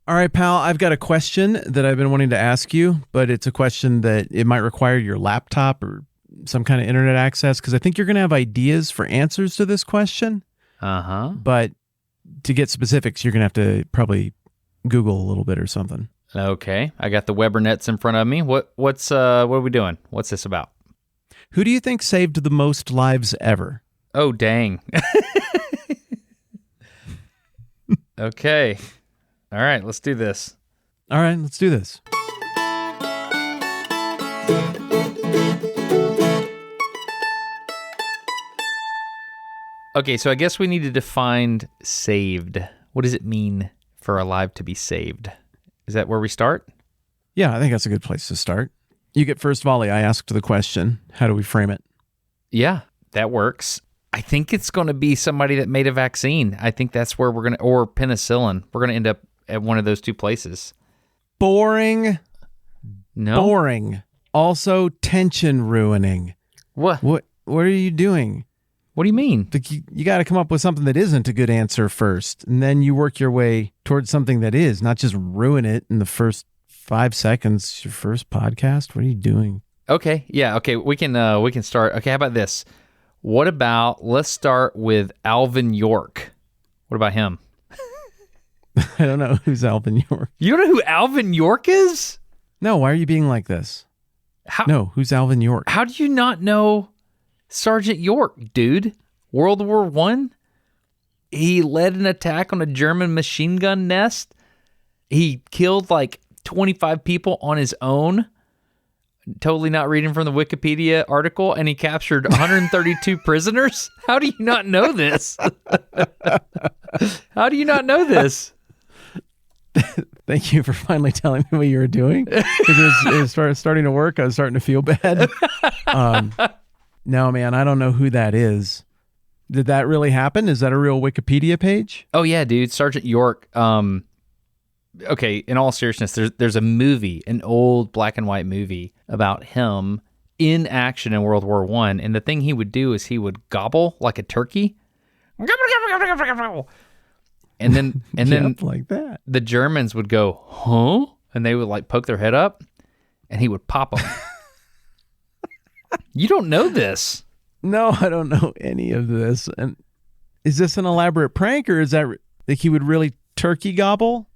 All right, pal, I've got a question that I've been wanting to ask you, but it's a question that it might require your laptop or some kind of internet access, because I think you're going to have ideas for answers to this question. Uh-huh. But to get specifics, you're going to have to probably Google a little bit or something. Okay. I got the Weber nets in front of me. What are we doing? What's this about? Who do you think saved the most lives ever? Oh, dang. Okay. All right, let's do this. All right, let's do this. Okay, so I guess we need to define saved. What does it mean for a life to be saved? Is that where we start? Yeah, I think that's a good place to start. You get first volley. I asked the question. How do we frame it? Yeah, that works. I think it's going to be somebody that made a vaccine. I think that's where we're going to, or penicillin. We're going to end up at one of those two places. Boring. No. Boring. Also tension ruining. What? What are you doing? What do you mean? You got to come up with something that isn't a good answer first, and then you work your way towards something that is, not just ruin it in the first 5 seconds. Your first podcast? What are you doing? Okay. Yeah. Okay. We can start. Okay. How about this? What about, let's start with Alvin York. What about him? I don't know who's Alvin York. You don't know who Alvin York is? No, why are you being like this? No, who's Alvin York? How do you not know Sergeant York, dude? World War I? He led an attack on a German machine gun nest. He killed like 25 people on his own. Totally not reading from the Wikipedia article, and he captured 132 prisoners. How do you not know this? How do you not know this? Thank you for finally telling me what you were doing. Because it was starting to work. I was starting to feel bad. No, man, I don't know who that is. Did that really happen? Is that a real Wikipedia page? Oh, yeah, dude. Sergeant York. Okay, in all seriousness, there's a movie, an old black and white movie about him in action in World War I. And the thing he would do is he would gobble like a turkey. And then like that. The Germans would go, huh? And they would like poke their head up, and he would pop them. You don't know this. No, I don't know any of this. And is this an elaborate prank, or is that like he would really turkey gobble?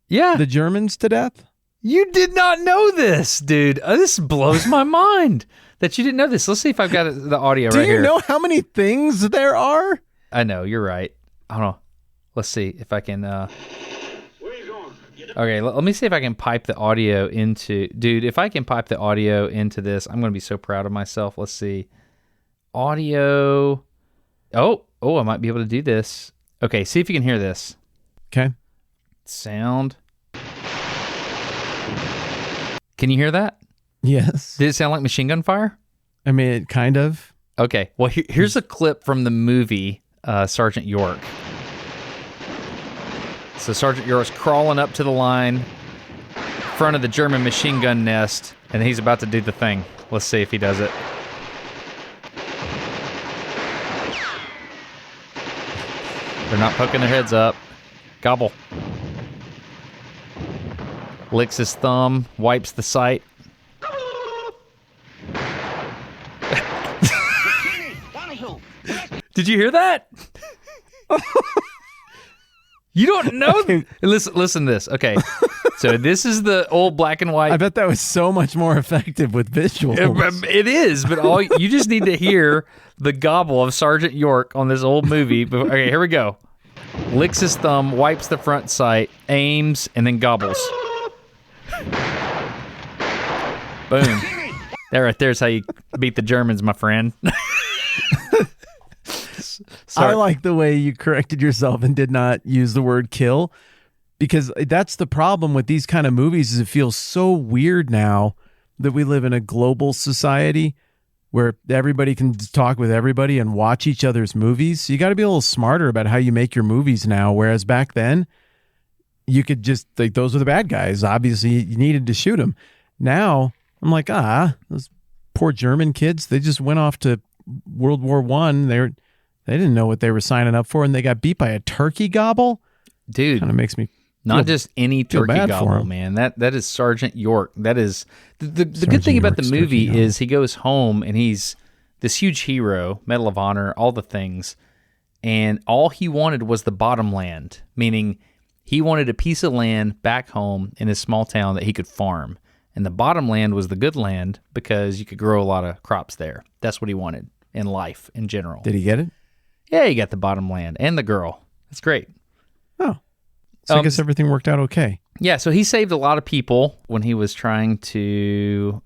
Yeah. The Germans to death? You did not know this, dude. This blows my mind that you didn't know this. Let's see if I've got the audio right here. Do you know how many things there are? I know, you're right. I don't know. Let's see if I can... Okay, let me see if I can pipe the audio into... Dude, if I can pipe the audio into this, I'm going to be so proud of myself. Let's see. Audio... Oh, I might be able to do this. Okay, see if you can hear this. Okay. Sound. Can you hear that? Yes. Did it sound like machine gun fire? I mean, it kind of. Okay, well, here's a clip from the movie Sergeant York. So Sergeant York's crawling up to the line, in front of the German machine gun nest, and he's about to do the thing. Let's see if he does it. They're not poking their heads up. Gobble. Licks his thumb, wipes the sight. Did you hear that? You don't know? Okay. Listen to this. Okay. So this is the old black and white. I bet that was so much more effective with visuals. It is, but you just need to hear the gobble of Sergeant York on this old movie. Okay, here we go. Licks his thumb, wipes the front sight, aims, and then gobbles. Boom. Right there's how you beat the Germans, my friend. I like the way you corrected yourself and did not use the word kill, because that's the problem with these kind of movies is it feels so weird now that we live in a global society where everybody can talk with everybody and watch each other's movies. So you got to be a little smarter about how you make your movies now. Whereas back then you could just like, those were the bad guys. Obviously you needed to shoot them. Now I'm like, those poor German kids, they just went off to World War I. They didn't know what they were signing up for, and they got beat by a turkey gobble. Dude, kind of makes me Not just any feel turkey bad for gobble, him. man. That is Sergeant York. That is the good Sergeant thing about the York's movie turkey is he goes home and he's this huge hero, Medal of Honor, all the things, and all he wanted was the bottom land, meaning he wanted a piece of land back home in his small town that he could farm. And the bottom land was the good land because you could grow a lot of crops there. That's what he wanted in life in general. Did he get it? Yeah, he got the bottom land and the girl. That's great. Oh. So I guess everything worked out okay. Yeah, so he saved a lot of people when he was trying to,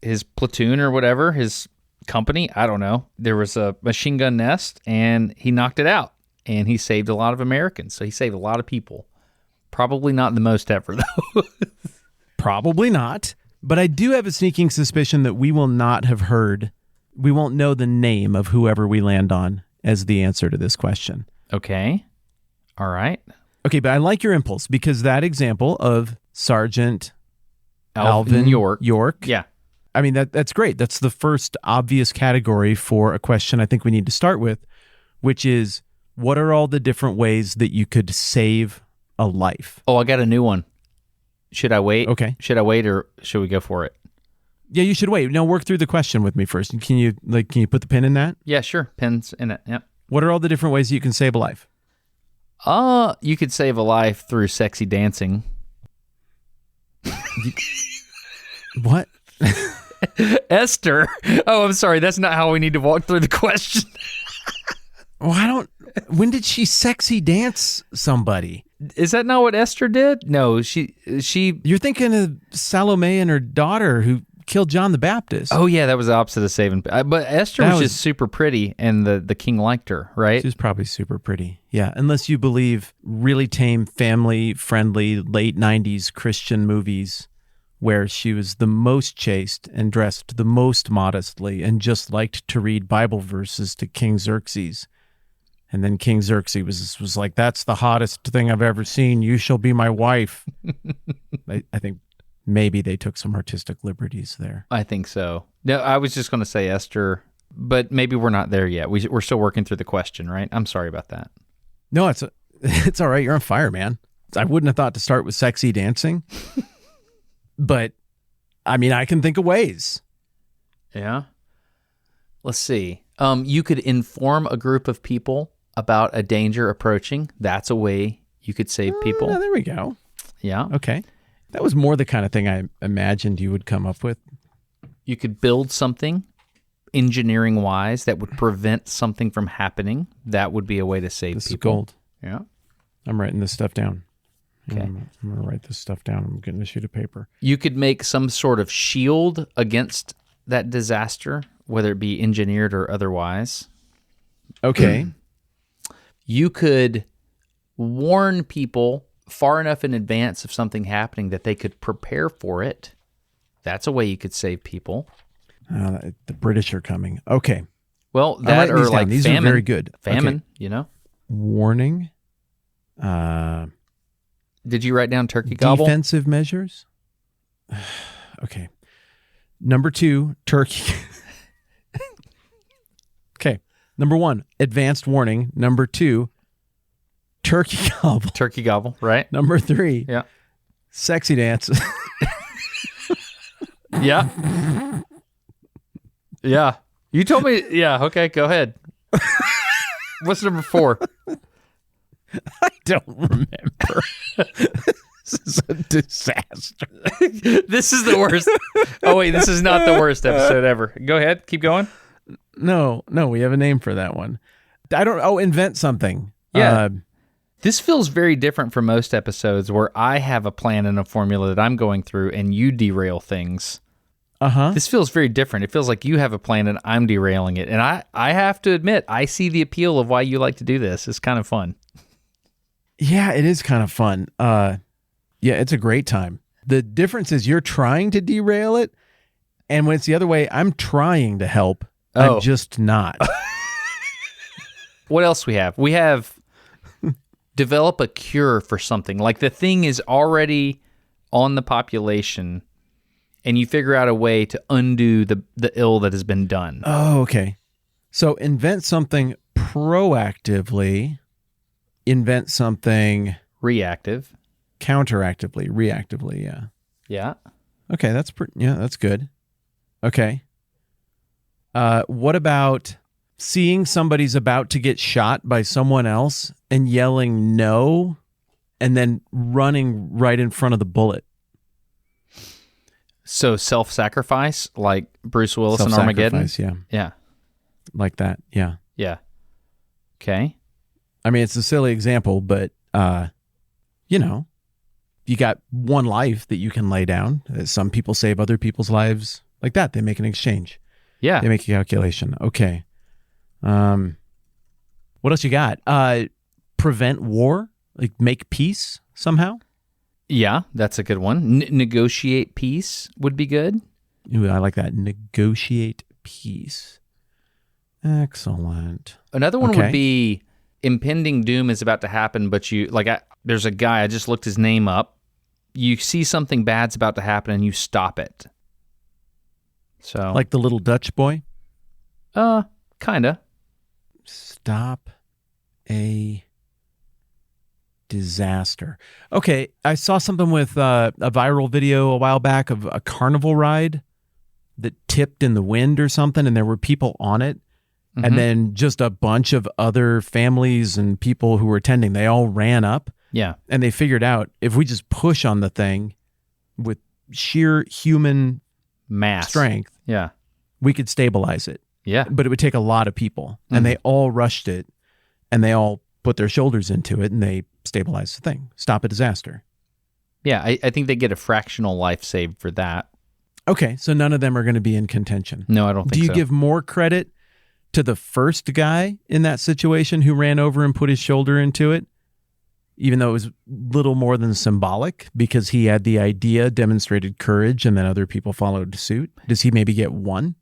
his platoon or whatever, his company, I don't know. There was a machine gun nest and he knocked it out and he saved a lot of Americans. So he saved a lot of people. Probably not the most ever, though. Probably not. But I do have a sneaking suspicion that we will not have heard, we won't know the name of whoever we land on as the answer to this question. Okay. All right. Okay, but I like your impulse because that example of Sergeant Alvin York. Yeah. I mean, that's great. That's the first obvious category for a question I think we need to start with, which is what are all the different ways that you could save a life? Oh, I got a new one. Should I wait? Okay. Should I wait or should we go for it? Yeah, you should wait. Now work through the question with me first. Can you put the pin in that? Yeah, sure. Pins in it. Yep. What are all the different ways you can save a life? You could save a life through sexy dancing. What? Esther. Oh, I'm sorry. That's not how we need to walk through the question. Well, when did she sexy dance somebody? Is that not what Esther did? No, she. You're thinking of Salome and her daughter who killed John the Baptist. Oh yeah, that was the opposite of saving. But Esther That was was- just super pretty, and the king liked her, right? She was probably super pretty. Yeah, unless you believe really tame, family-friendly, late 90s Christian movies where she was the most chaste and dressed the most modestly and just liked to read Bible verses to King Xerxes. And then King Xerxes was like, that's the hottest thing I've ever seen. You shall be my wife. I think maybe they took some artistic liberties there. I think so. No, I was just going to say Esther, but maybe we're not there yet. We're still working through the question, right? I'm sorry about that. No, it's all right. You're on fire, man. I wouldn't have thought to start with sexy dancing. But, I mean, I can think of ways. Yeah. Let's see. You could inform a group of people about a danger approaching. That's a way you could save people. Oh, there we go. Yeah. Okay. That was more the kind of thing I imagined you would come up with. You could build something engineering-wise that would prevent something from happening. That would be a way to save This people. is gold. Yeah. I'm writing this stuff down. Okay. I'm going to write this stuff down. I'm getting a sheet of paper. You could make some sort of shield against that disaster, whether it be engineered or otherwise. Okay. You could warn people far enough in advance of something happening that they could prepare for it. That's a way you could save people. The British are coming. Okay. Well, I'm that writing or these down. like These famine. are very good. Famine, Okay. you know? Warning. Did you write down turkey gobble? Defensive measures. Okay. Number 2, turkey. Okay. Number 1, advanced warning. Number 2, turkey gobble. Turkey gobble, right? Number 3, Yeah. sexy dance. Yeah. Yeah. You told me. Yeah. Okay. Go ahead. What's number 4? I don't remember. This is a disaster. This is the worst. Oh, wait. This is not the worst episode ever. Go ahead. Keep going. No, we have a name for that one. I don't. Oh, invent something. Yeah. This feels very different from most episodes where I have a plan and a formula that I'm going through and you derail things. Uh-huh. This feels very different. It feels like you have a plan and I'm derailing it. And I have to admit, I see the appeal of why you like to do this. It's kind of fun. Yeah, it is kind of fun. Yeah, it's a great time. The difference is you're trying to derail it, and when it's the other way, I'm trying to help. Oh. I'm just not. What else we have? We have develop a cure for something. Like the thing is already on the population, and you figure out a way to undo the ill that has been done. Oh, okay. So invent something proactively. Invent something Reactive. Counteractively, reactively, yeah. Yeah. Okay, that's good. Okay. What about seeing somebody's about to get shot by someone else and yelling no and then running right in front of the bullet? So self-sacrifice, like Bruce Willis in Armageddon? Yeah. Yeah. Like that, yeah. Yeah. Okay. I mean, it's a silly example, but, you know, you got one life that you can lay down. Some people save other people's lives like that. They make an exchange. Yeah. They make a calculation. Okay. What else you got? Prevent war? Like make peace somehow? Yeah, that's a good one. Negotiate peace would be good. Ooh, I like that. Negotiate peace. Excellent. Another one Okay. would be impending doom is about to happen, but there's a guy, I just looked his name up. You see something bad's about to happen and you stop it. So Like the little Dutch boy? kinda. Stop a disaster. Okay, I saw something with a viral video a while back of a carnival ride that tipped in the wind or something, and there were people on it. Mhm. And then just a bunch of other families and people who were attending, they all ran up Yeah. and they figured out if we just push on the thing with sheer human Mass. strength, Yeah. we could stabilize it. Yeah. But it would take a lot of people. And they all rushed it and they all put their shoulders into it and they stabilized the thing. Stop a disaster. Yeah. I think they get a fractional life saved for that. Okay, so none of them are going to be in contention. No, I don't think Do you so. give more credit to the first guy in that situation who ran over and put his shoulder into it, even though it was little more than symbolic because he had the idea, demonstrated courage, and then other people followed suit? Does he maybe get one?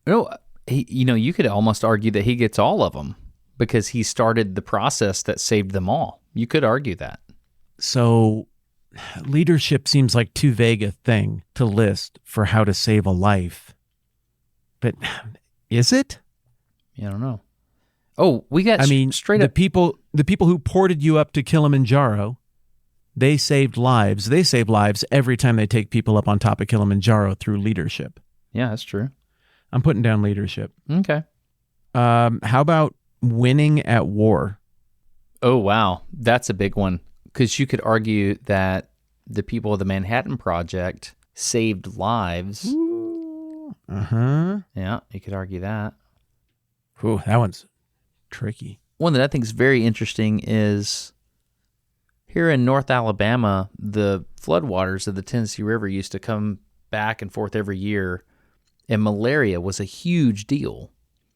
No, you could almost argue that he gets all of them because he started the process that saved them all. You could argue that. So leadership seems like too vague a thing to list for how to save a life. But is it? I don't know. Oh, we got straight the up. the people who ported you up to Kilimanjaro, they saved lives. They save lives every time they take people up on top of Kilimanjaro through leadership. Yeah, that's true. I'm putting down leadership. Okay. How about winning at war? Oh, wow. That's a big one because you could argue that the people of the Manhattan Project saved lives. Uh-huh. Yeah, you could argue that. Ooh, that one's tricky. One that I think is very interesting is here in North Alabama, the floodwaters of the Tennessee River used to come back and forth every year, and malaria was a huge deal.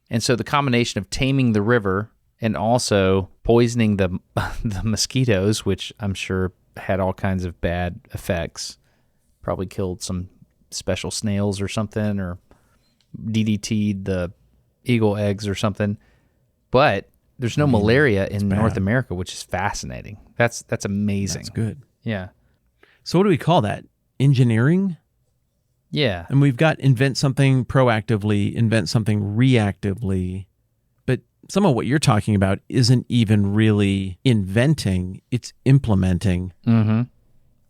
And so the combination of taming the river and also poisoning the mosquitoes, which I'm sure had all kinds of bad effects, probably killed some special snails or something, or DDT'd the eagle eggs or something. But there's no malaria in North America, which is fascinating. That's amazing. That's good. Yeah. So what do we call that? Engineering? Yeah. And we've got invent something proactively, invent something reactively. But some of what you're talking about isn't even really inventing, it's implementing Mm-hmm.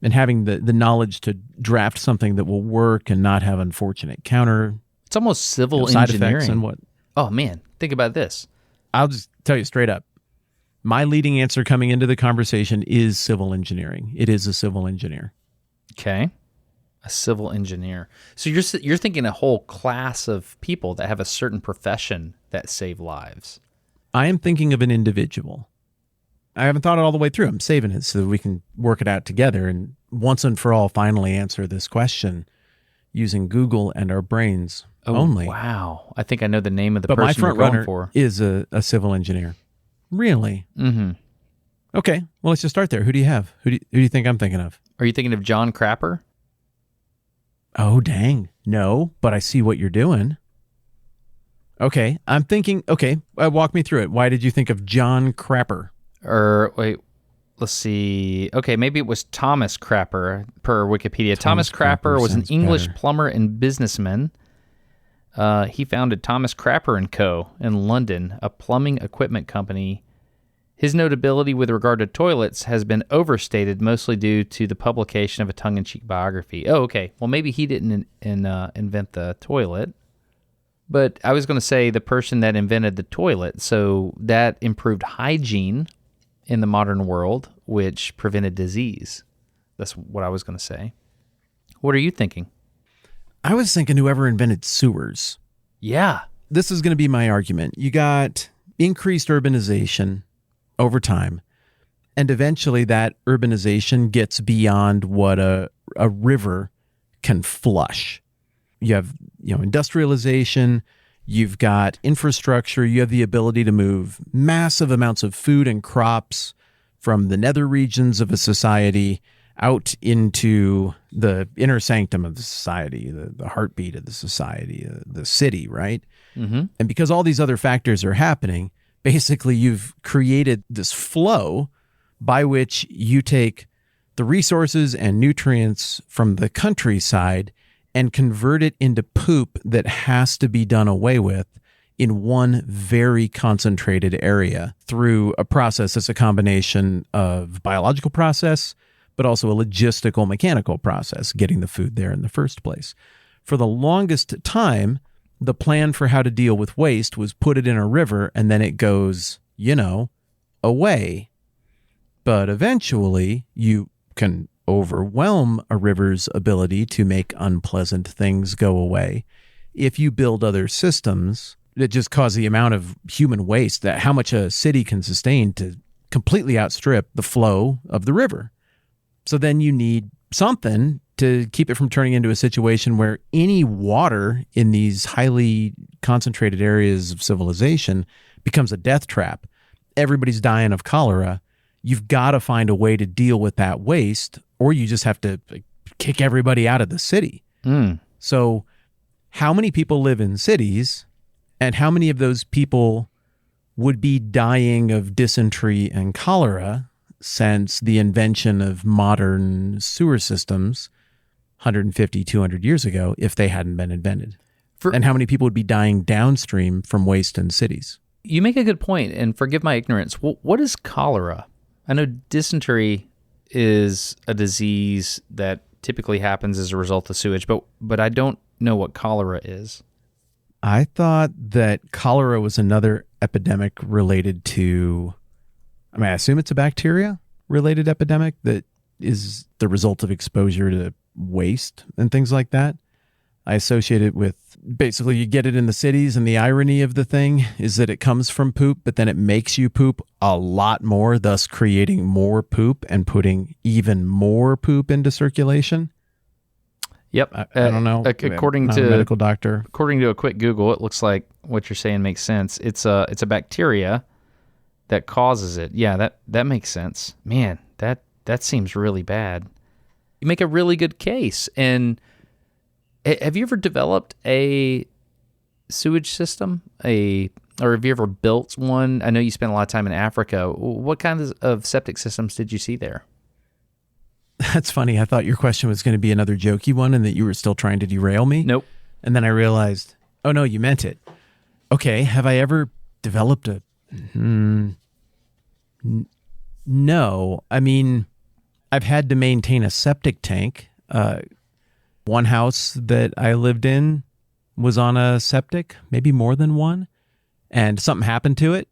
and having the knowledge to draft something that will work and not have unfortunate counter It's almost civil side engineering. effects and what. Oh, man. Think about this. I'll just tell you straight up. My leading answer coming into the conversation is civil engineering. It is a civil engineer. Okay. A civil engineer. So you're thinking a whole class of people that have a certain profession that save lives. I am thinking of an individual. I haven't thought it all the way through. I'm saving it so that we can work it out together and once and for all finally answer this question using Google and our brains only. Wow. I think I know the name of the But my person you're front going runner for. is a civil engineer. Really? Mm-hmm. Okay. Well, let's just start there. Who do you have? Who do you think I'm thinking of? Are you thinking of John Crapper? Oh, dang. No, but I see what you're doing. Okay. I'm thinking, walk me through it. Why did you think of John Crapper? Or wait, let's see. Okay, maybe it was Thomas Crapper per Wikipedia. Thomas Crapper was an sounds English better. plumber and businessman. He founded Thomas Crapper & Co. in London, a plumbing equipment company His notability with regard to toilets has been overstated, mostly due to the publication of a tongue-in-cheek biography. Oh, okay. Well, maybe he didn't invent the toilet. But I was going to say the person that invented the toilet, so that improved hygiene in the modern world, which prevented disease. That's what I was going to say. What are you thinking? I was thinking whoever invented sewers. Yeah. This is going to be my argument. You got increased urbanization over time, and eventually that urbanization gets beyond what a river can flush. You have, industrialization, you've got infrastructure, you have the ability to move massive amounts of food and crops from the nether regions of a society out into the inner sanctum of the society, the heartbeat of the society, the city, right? Mm-hmm. And because all these other factors are happening, basically you've created this flow by which you take the resources and nutrients from the countryside and convert it into poop that has to be done away with in one very concentrated area through a process that's a combination of biological process, but also a logistical mechanical process, getting the food there in the first place. For the longest time, the plan for how to deal with waste was put it in a river and then it goes, away. But eventually you can overwhelm a river's ability to make unpleasant things go away if you build other systems that just cause the amount of human waste, that how much a city can sustain, to completely outstrip the flow of the river. So then you need something to keep it from turning into a situation where any water in these highly concentrated areas of civilization becomes a death trap. Everybody's dying of cholera. You've got to find a way to deal with that waste, or you just have to kick everybody out of the city. So how many people live in cities, and how many of those people would be dying of dysentery and cholera since the invention of modern sewer systems 150, 200 years ago if they hadn't been invented? And how many people would be dying downstream from waste in cities? You make a good point, and forgive my ignorance. What is cholera? I know dysentery is a disease that typically happens as a result of sewage, but I don't know what cholera is. I thought that cholera was another epidemic related to, I assume it's a bacteria-related epidemic that is the result of exposure to waste and things like that. I associate it with, basically you get it in the cities, and the irony of the thing is that it comes from poop, but then it makes you poop a lot more, thus creating more poop and putting even more poop into circulation. Yep. I don't know. According to a medical doctor. According to a quick Google, it looks like what you're saying makes sense. It's a bacteria that causes it. Yeah, that makes sense. Man, that seems really bad. You make a really good case. And have you ever developed a sewage system? Or have you ever built one? I know you spent a lot of time in Africa. What kinds of septic systems did you see there? That's funny. I thought your question was going to be another jokey one and that you were still trying to derail me. Nope. And then I realized, oh no, you meant it. Okay. Have I ever developed a... No. I've had to maintain a septic tank. One house that I lived in was on a septic, maybe more than one, and something happened to it.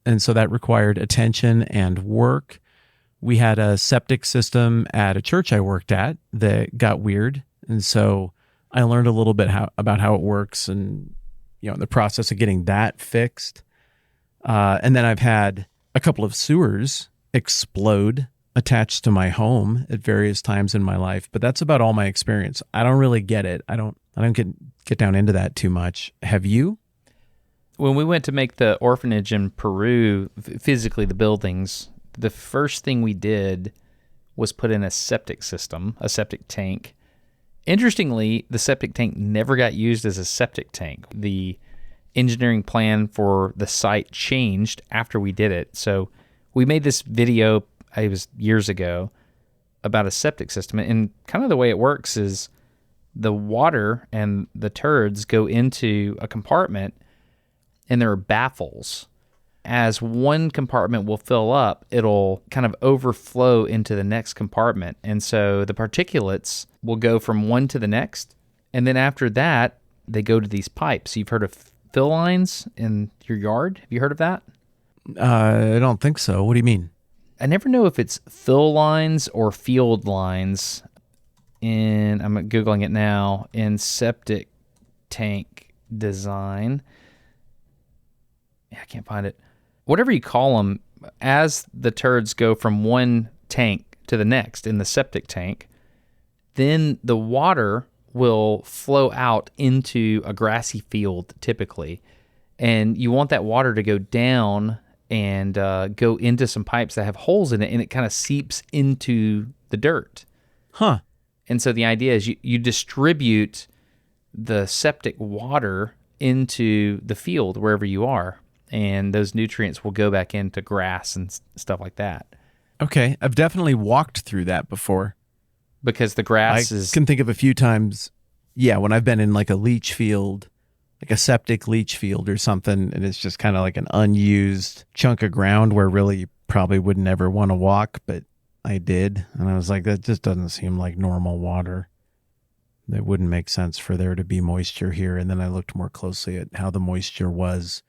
And so that required attention and work. We had a septic system at a church I worked at that got weird. And so I learned a little bit about how it works and, the process of getting that fixed. And then I've had a couple of sewers explode attached to my home at various times in my life, but that's about all my experience. I don't really get it. I don't get down into that too much. Have you? When we went to make the orphanage in Peru, physically the buildings, the first thing we did was put in a septic system, a septic tank. Interestingly, the septic tank never got used as a septic tank. The engineering plan for the site changed after we did it. So we made this video, it was years ago, about a septic system. And kind of the way it works is the water and the turds go into a compartment, and there are baffles as one compartment will fill up, it'll kind of overflow into the next compartment. And so the particulates will go from one to the next. And then after that, they go to these pipes. You've heard of fill lines in your yard? Have you heard of that? I don't think so. What do you mean? I never know if it's fill lines or field lines. I'm Googling it now, in septic tank design. Yeah, I can't find it. Whatever you call them, as the turds go from one tank to the next in the septic tank, then the water will flow out into a grassy field typically. And you want that water to go down and go into some pipes that have holes in it, and it kind of seeps into the dirt. Huh. And so the idea is you distribute the septic water into the field wherever you are, and those nutrients will go back into grass and stuff like that. Okay. I've definitely walked through that before. Because the grass I can think of a few times, when I've been in like a leach field, like a septic leach field or something, and it's just kind of like an unused chunk of ground where really you probably would never want to walk, but I did. And I was like, that just doesn't seem like normal water. It wouldn't make sense for there to be moisture here. And then I looked more closely at how the moisture was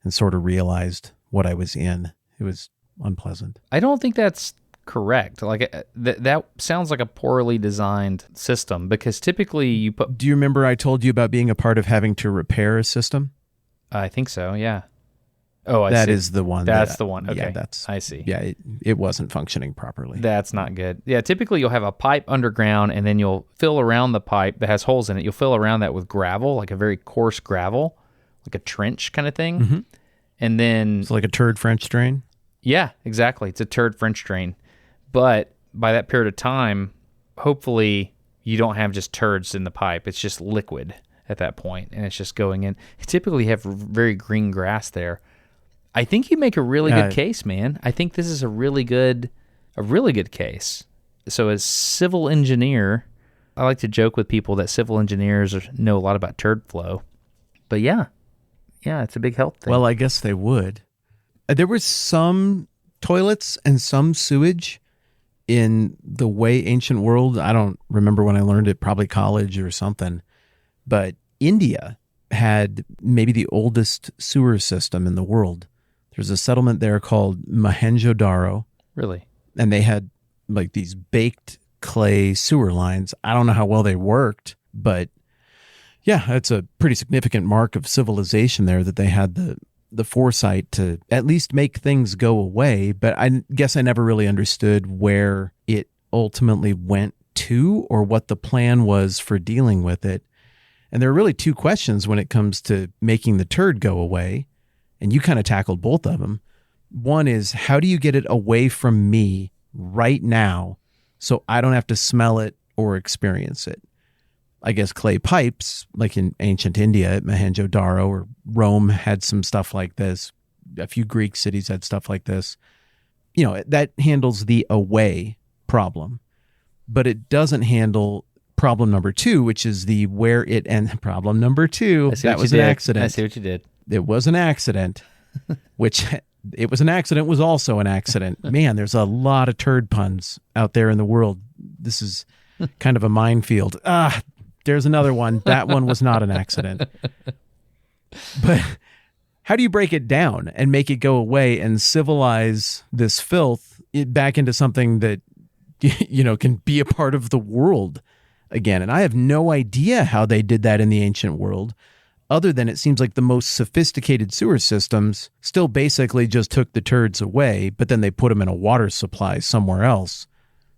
and sort of realized what I was in. It was unpleasant. I don't think that's correct. Like that sounds like a poorly designed system, because typically you put... Do you remember I told you about being a part of having to repair a system? I think so, yeah. Oh, I see. That is the one. That's the one. Okay, Yeah, I see. Yeah, it wasn't functioning properly. That's not good. Yeah, typically you'll have a pipe underground, and then you'll fill around the pipe that has holes in it. You'll fill around that with gravel, like a very coarse gravel, like a trench kind of thing. Mm-hmm. And then... It's like a turd French drain? Yeah, exactly. It's a turd French drain. But by that period of time, hopefully you don't have just turds in the pipe. It's just liquid at that point, and it's just going in. You typically have very green grass there. I think you make a really good case, man. I think this is a really good case. So as civil engineer, I like to joke with people that civil engineers know a lot about turd flow. But yeah, it's a big health thing. Well, I guess they would. There was some toilets and some sewage in the way ancient world. I don't remember when I learned it, probably college or something. But India had maybe the oldest sewer system in the world. There's a settlement there called Mohenjo-Daro. Really? And they had like these baked clay sewer lines. I don't know how well they worked, but yeah, it's a pretty significant mark of civilization there that they had the foresight to at least make things go away. But I guess I never really understood where it ultimately went to or what the plan was for dealing with it. And there are really two questions when it comes to making the turd go away. And you kind of tackled both of them. One is, how do you get it away from me right now so I don't have to smell it or experience it? I guess clay pipes, like in ancient India at Mohenjo-Daro, or Rome had some stuff like this. A few Greek cities had stuff like this. That handles the away problem, but it doesn't handle problem number two, which is the where it ends. Problem number two, that was an accident. I see what you did. It was an accident, which it was an accident was also an accident. Man, there's a lot of turd puns out there in the world. This is kind of a minefield. There's another one. That one was not an accident. But how do you break it down and make it go away and civilize this filth back into something that, can be a part of the world again? And I have no idea how they did that in the ancient world, other than it seems like the most sophisticated sewer systems still basically just took the turds away, but then they put them in a water supply somewhere else.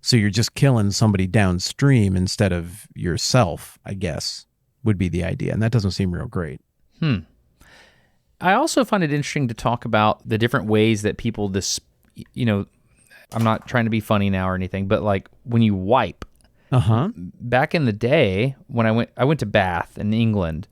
So you're just killing somebody downstream instead of yourself, I guess, would be the idea. And that doesn't seem real great. I also find it interesting to talk about the different ways that people, I'm not trying to be funny now or anything, but like when you wipe, back in the day when I went to Bath in England,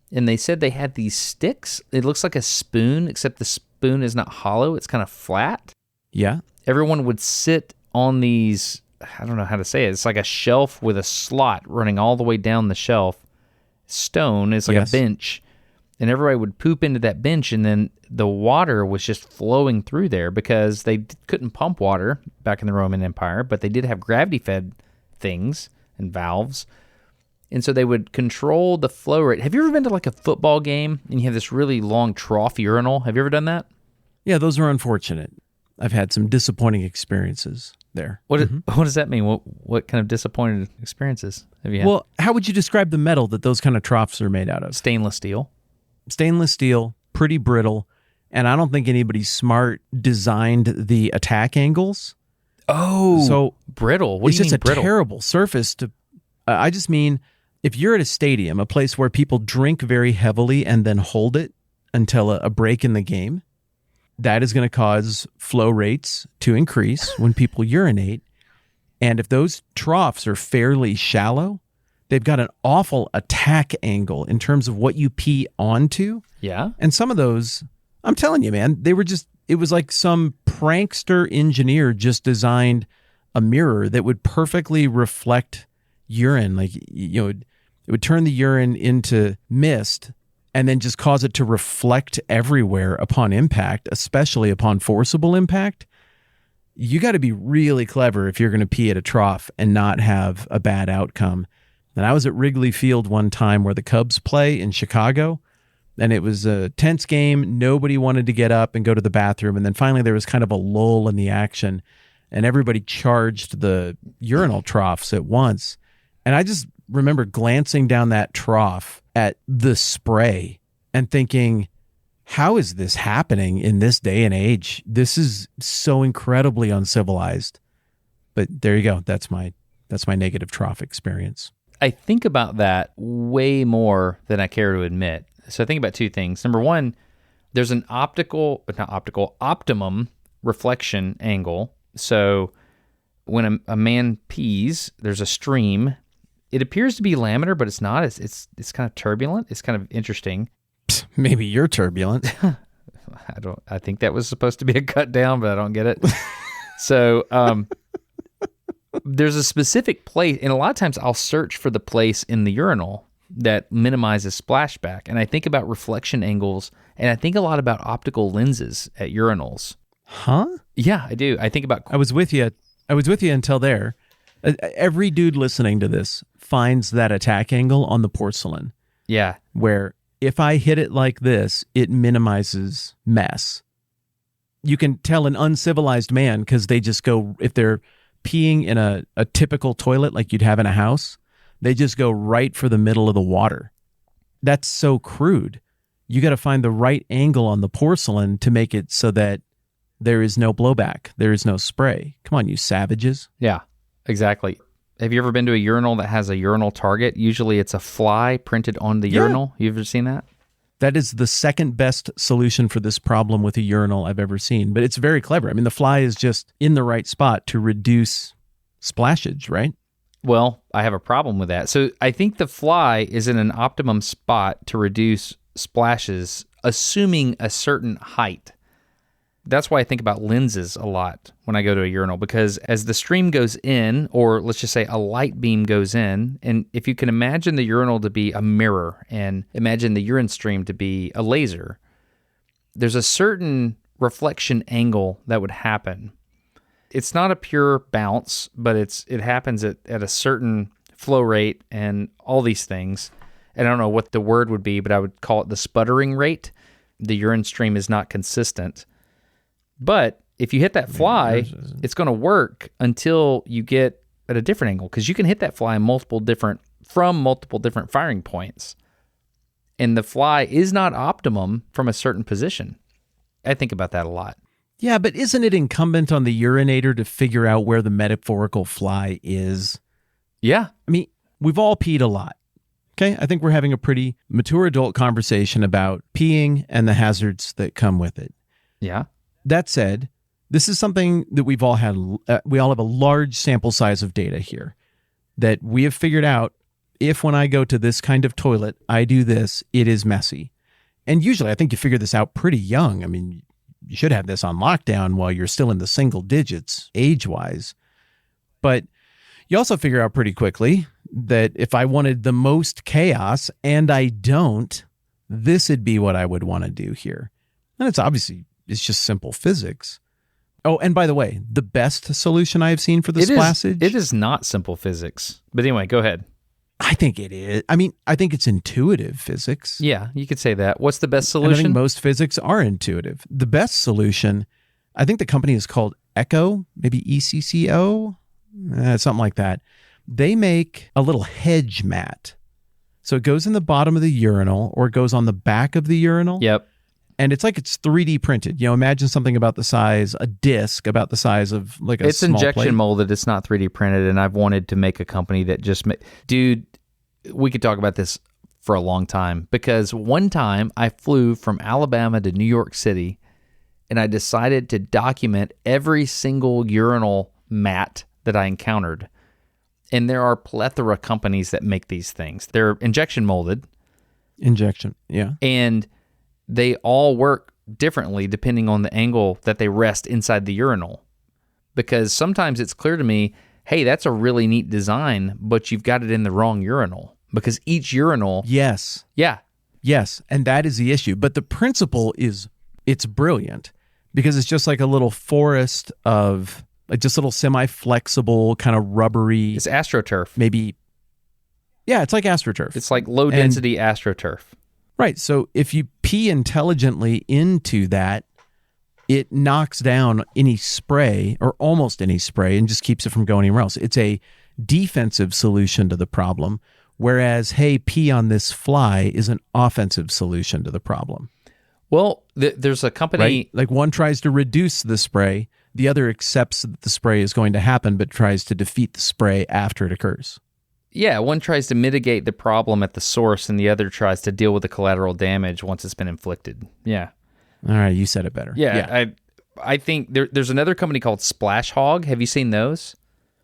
and they said they had these sticks. It looks like a spoon, except the spoon is not hollow. It's kind of flat. Yeah. Everyone would sit on these, I don't know how to say it. It's like a shelf with a slot running all the way down the shelf. Stone is like a bench. and everybody would poop into that bench, and then the water was just flowing through there because they couldn't pump water back in the Roman Empire, but they did have gravity-fed things and valves. And so they would control the flow rate. Have you ever been to like a football game and you have this really long trough urinal? Have you ever done that? Yeah, those are unfortunate. I've had some disappointing experiences there. What does that mean? What kind of disappointed experiences have you had? Well, how would you describe the metal that those kind of troughs are made out of? Stainless steel. Stainless steel, pretty brittle, and I don't think anybody smart designed the attack angles. Oh, so brittle. What it's do you just mean a brittle? terrible surface to. I just mean if you're at a stadium, a place where people drink very heavily and then hold it until a break in the game, that is going to cause flow rates to increase when people urinate. And if those troughs are fairly shallow, they've got an awful attack angle in terms of what you pee onto. Yeah. And some of those, I'm telling you, man, it was like some prankster engineer just designed a mirror that would perfectly reflect urine. Like, you know, it would turn the urine into mist and then just cause it to reflect everywhere upon impact, especially upon forcible impact. You got to be really clever if you're going to pee at a trough and not have a bad outcome. And I was at Wrigley Field one time where the Cubs play in Chicago, and it was a tense game. Nobody wanted to get up and go to the bathroom. And then finally there was kind of a lull in the action, and everybody charged the urinal troughs at once. And I just remember glancing down that trough at the spray and thinking, how is this happening in this day and age? This is so incredibly uncivilized. But there you go. That's my negative trough experience. I think about that way more than I care to admit. So I think about two things. Number one, there's an optimum reflection angle. So when a man pees, there's a stream. It appears to be laminar, but it's not. It's kind of turbulent. It's kind of interesting. Maybe you're turbulent. I think that was supposed to be a cut down, but I don't get it. So there's a specific place, and a lot of times I'll search for the place in the urinal that minimizes splashback. And I think about reflection angles, and I think a lot about optical lenses at urinals. Huh? Yeah, I do. I think about... I was with you until there. Every dude listening to this finds that attack angle on the porcelain. Yeah. Where if I hit it like this, it minimizes mess. You can tell an uncivilized man because they just go, if they're peeing in a typical toilet like you'd have in a house, they just go right for the middle of the water. That's so crude. You got to find the right angle on the porcelain to make it so that there is no blowback. There is no spray. Come on, you savages. Yeah, exactly. Have you ever been to a urinal that has a urinal target? Usually it's a fly printed on the urinal. You ever seen that? That is the second best solution for this problem with a urinal I've ever seen. But it's very clever. I mean, the fly is just in the right spot to reduce splashage, right? Well, I have a problem with that. So I think the fly is in an optimum spot to reduce splashes, assuming a certain height. That's why I think about lenses a lot when I go to a urinal, because as the stream goes in, or let's just say a light beam goes in, and if you can imagine the urinal to be a mirror and imagine the urine stream to be a laser, there's a certain reflection angle that would happen. It's not a pure bounce, but it happens at a certain flow rate and all these things. And I don't know what the word would be, but I would call it the sputtering rate. The urine stream is not consistent. But if you hit that fly, it's going to work until you get at a different angle, because you can hit that fly from multiple different firing points. And the fly is not optimum from a certain position. I think about that a lot. Yeah, but isn't it incumbent on the urinator to figure out where the metaphorical fly is? Yeah. I mean, we've all peed a lot. Okay? I think we're having a pretty mature adult conversation about peeing and the hazards that come with it. Yeah. That said, this is something that we've all had. We all have a large sample size of data here that we have figured out. If when I go to this kind of toilet, I do this, it is messy. And usually I think you figure this out pretty young. I mean, you should have this on lockdown while you're still in the single digits age-wise. But you also figure out pretty quickly that if I wanted the most chaos, and I don't, this would be what I would want to do here. And it's just simple physics. Oh, and by the way, the best solution I have seen for the splashage. It is not simple physics. But anyway, go ahead. I think it is. I mean, I think it's intuitive physics. Yeah, you could say that. What's the best And I solution? think most physics are intuitive. The best solution, I think the company is called Echo, maybe ECCO, something like that. They make a little hedge mat. So it goes in the bottom of the urinal or it goes on the back of the urinal. Yep. And it's like it's 3D printed. You know, imagine something about the size, a disc about the size of like a It's small injection plate. molded. It's not 3D printed. And I've wanted to make a company that just dude, we could talk about this for a long time because one time I flew from Alabama to New York City and I decided to document every single urinal mat that I encountered. And there are plethora companies that make these things. They're injection molded. Injection, yeah. And they all work differently depending on the angle that they rest inside the urinal. Because sometimes it's clear to me, hey, that's a really neat design, but you've got it in the wrong urinal. Because each urinal... Yes. Yeah. Yes, and that is the issue. But the principle it's brilliant because it's just like a little forest of like just little semi-flexible, kind of rubbery, It's AstroTurf. maybe. Yeah, it's like AstroTurf. It's like low-density AstroTurf. Right. So if you pee intelligently into that, it knocks down any spray or almost any spray and just keeps it from going anywhere else. It's a defensive solution to the problem, whereas, hey, pee on this fly is an offensive solution to the problem. Well, there's a company... Right? Like one tries to reduce the spray, the other accepts that the spray is going to happen, but tries to defeat the spray after it occurs. Yeah, one tries to mitigate the problem at the source, and the other tries to deal with the collateral damage once it's been inflicted. Yeah. All right, you said it better. Yeah. I think there's another company called Splash Hog. Have you seen those?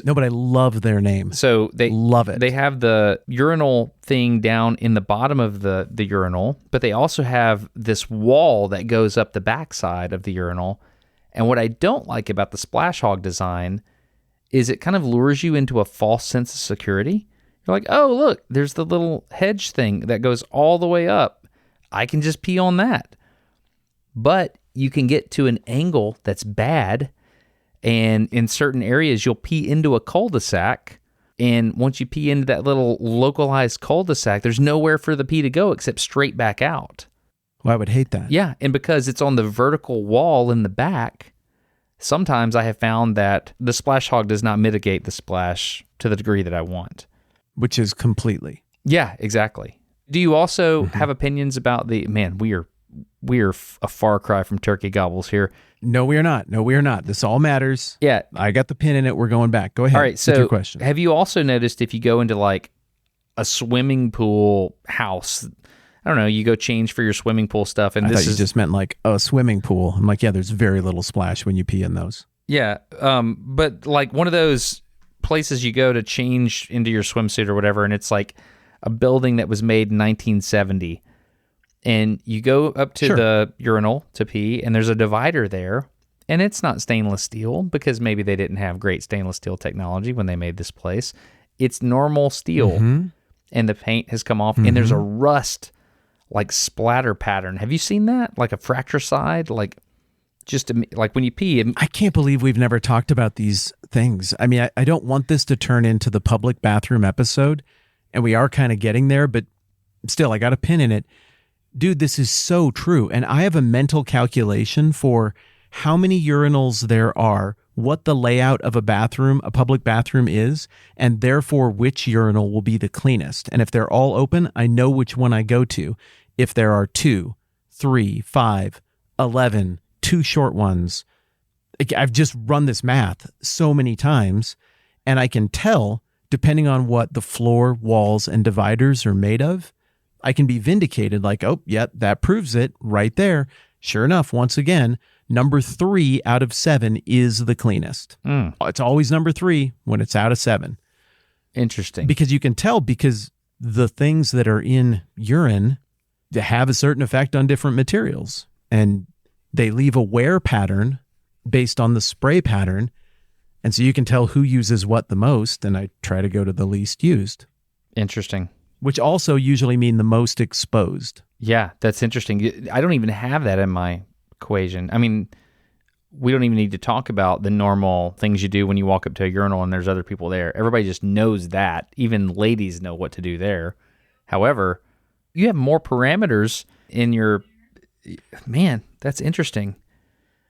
No, but I love their name. So they love it. They have the urinal thing down in the bottom of the urinal, but they also have this wall that goes up the backside of the urinal. And what I don't like about the Splash Hog design is it kind of lures you into a false sense of security. You're like, oh, look, there's the little hedge thing that goes all the way up. I can just pee on that. But you can get to an angle that's bad, and in certain areas, you'll pee into a cul-de-sac, and once you pee into that little localized cul-de-sac, there's nowhere for the pee to go except straight back out. Well, I would hate that. Yeah, and because it's on the vertical wall in the back, sometimes I have found that the Splash Hog does not mitigate the splash to the degree that I want. Which is completely. Yeah, exactly. Do you also have opinions about we are a far cry from turkey gobbles here. No, we are not. No, we are not. This all matters. Yeah. I got the pin in it. We're going back. Go ahead. All right, so with your question. have you also noticed if you go into like a swimming pool house, I don't know, you go change for your swimming pool stuff, and I this thought you is just meant like a swimming pool. I'm like, yeah, there's very little splash when you pee in those. Yeah, but like one of those places you go to change into your swimsuit or whatever, and it's like a building that was made in 1970, and you go up to the urinal to pee, and there's a divider there, and it's not stainless steel because maybe they didn't have great stainless steel technology when they made this place. It's normal steel, and the paint has come off, and there's a rust like splatter pattern. Have you seen that? Like a fratricide, like when you pee. I can't believe we've never talked about these things. I mean, I don't want this to turn into the public bathroom episode, and we are kind of getting there, but still, I got a pin in it. Dude, this is so true. And I have a mental calculation for how many urinals there are, what the layout of a public bathroom is, and therefore which urinal will be the cleanest. And if they're all open, I know which one I go to. If there are 2, 3, 5, 11, 2 short ones, I've just run this math so many times, and I can tell, depending on what the floor, walls, and dividers are made of, I can be vindicated like, oh, yep, that proves it right there. Sure enough, once again, number 3 out of 7 is the cleanest. It's always number 3 when it's out of 7. Interesting. Because you can tell, because the things that are in urine have a certain effect on different materials. And they leave a wear pattern based on the spray pattern. And so you can tell who uses what the most, and I try to go to the least used. Interesting. which also usually mean the most exposed. Yeah, that's interesting. I don't even have that in my equation. I mean, we don't even need to talk about the normal things you do when you walk up to a urinal and there's other people there. Everybody just knows that. Even ladies know what to do there. However, you have more parameters in your... Man, that's interesting.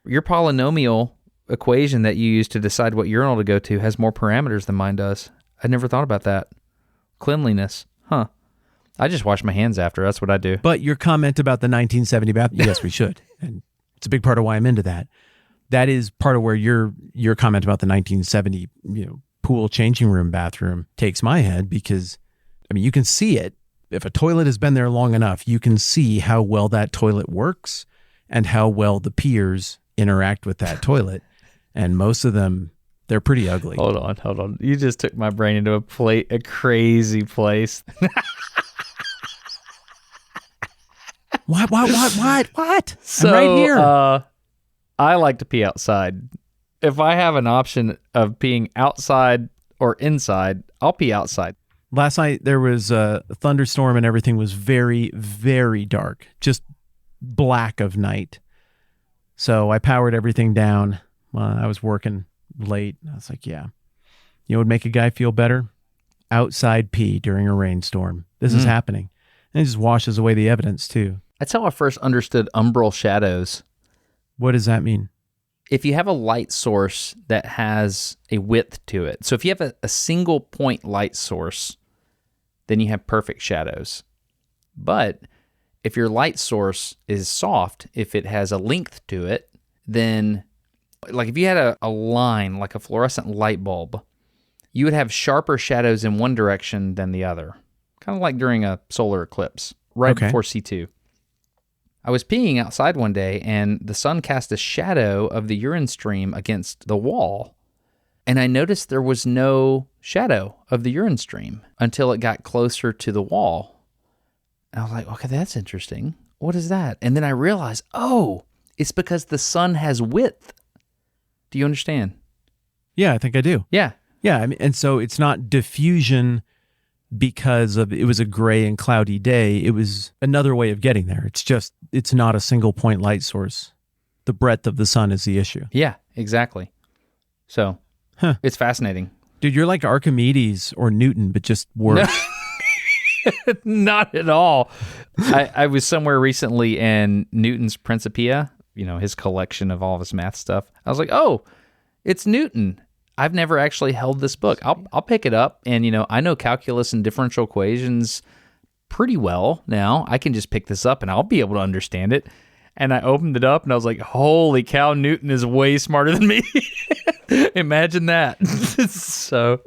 Your polynomial equation that you use to decide what urinal to go to has more parameters than mine does. I never thought about that. Cleanliness. Huh. I just wash my hands after. That's what I do. But your comment about the 1970 bathroom, yes, we should. And it's a big part of why I'm into that. That is part of where your comment about the 1970, pool changing room bathroom takes my head, because, I mean, you can see it. If a toilet has been there long enough, you can see how well that toilet works and how well the peers interact with that toilet. And most of them, they're pretty ugly. Hold on. You just took my brain into a crazy place. What? So, I'm right here. I like to pee outside. If I have an option of peeing outside or inside, I'll pee outside. Last night there was a thunderstorm and everything was very, very dark, just black of night. So I powered everything down. I was working late. I was like, yeah. You know what would make a guy feel better? Outside pee during a rainstorm. This is happening. And it just washes away the evidence too. That's how I first understood umbral shadows. What does that mean? If you have a light source that has a width to it, so if you have a single point light source, then you have perfect shadows. But if your light source is soft, if it has a length to it, then, like if you had a line, like a fluorescent light bulb, you would have sharper shadows in one direction than the other. Kind of like during a solar eclipse, right before C2. I was peeing outside one day, and the sun cast a shadow of the urine stream against the wall. And I noticed there was no shadow of the urine stream until it got closer to the wall. And I was like, okay, that's interesting. What is that? And then I realized, oh, it's because the sun has width. Do you understand? Yeah, I think I do. Yeah. Yeah, I mean, and so it's not diffusion because of it was a gray and cloudy day. It was another way of getting there. It's not a single point light source. The breadth of the sun is the issue. Yeah, exactly. So it's fascinating. Dude, you're like Archimedes or Newton, but just worse. Not at all. I was somewhere recently in Newton's Principia, his collection of all of his math stuff. I was like, oh, it's Newton. I've never actually held this book. I'll pick it up, and I know calculus and differential equations pretty well now. I can just pick this up and I'll be able to understand it. And I opened it up and I was like, holy cow, Newton is way smarter than me. Imagine that. So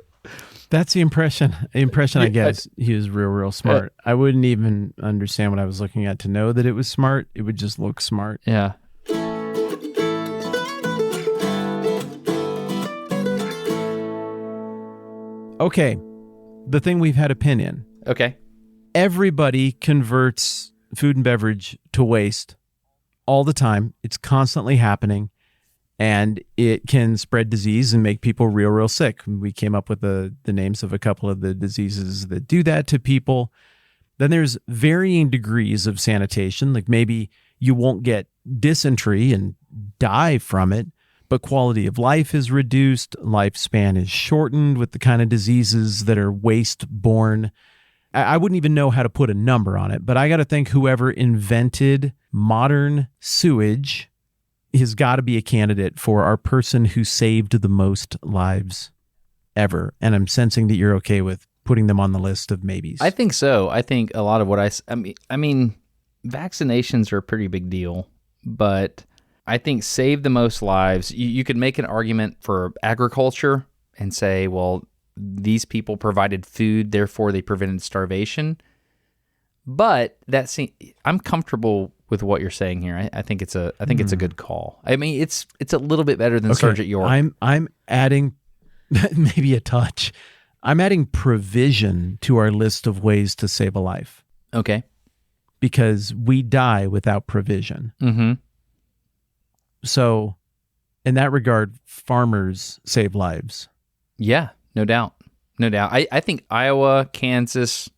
that's the impression. I guess he was real smart. I wouldn't even understand what I was looking at to know that it was smart. It would just look smart. Yeah. Okay, the thing we've had a pin in. Okay. Everybody converts food and beverage to waste all the time. It's constantly happening, and it can spread disease and make people real sick. We came up with the names of a couple of the diseases that do that to people. Then there's varying degrees of sanitation. Like maybe you won't get dysentery and die from it, but quality of life is reduced, lifespan is shortened with the kind of diseases that are waste-borne. I wouldn't even know how to put a number on it, but I got to think whoever invented modern sewage has got to be a candidate for our person who saved the most lives ever. And I'm sensing that you're okay with putting them on the list of maybes. I think so. I think a lot of what I mean, vaccinations are a pretty big deal, but I think save the most lives. You could make an argument for agriculture and say, well, these people provided food, therefore they prevented starvation. But I'm comfortable with what you're saying here. I think it's a good call. I mean, it's a little bit better than Sergeant York. I'm adding maybe a touch. I'm adding provision to our list of ways to save a life. Okay. Because we die without provision. Mm-hmm. So, in that regard, farmers save lives. Yeah, no doubt. I think Iowa, Kansas,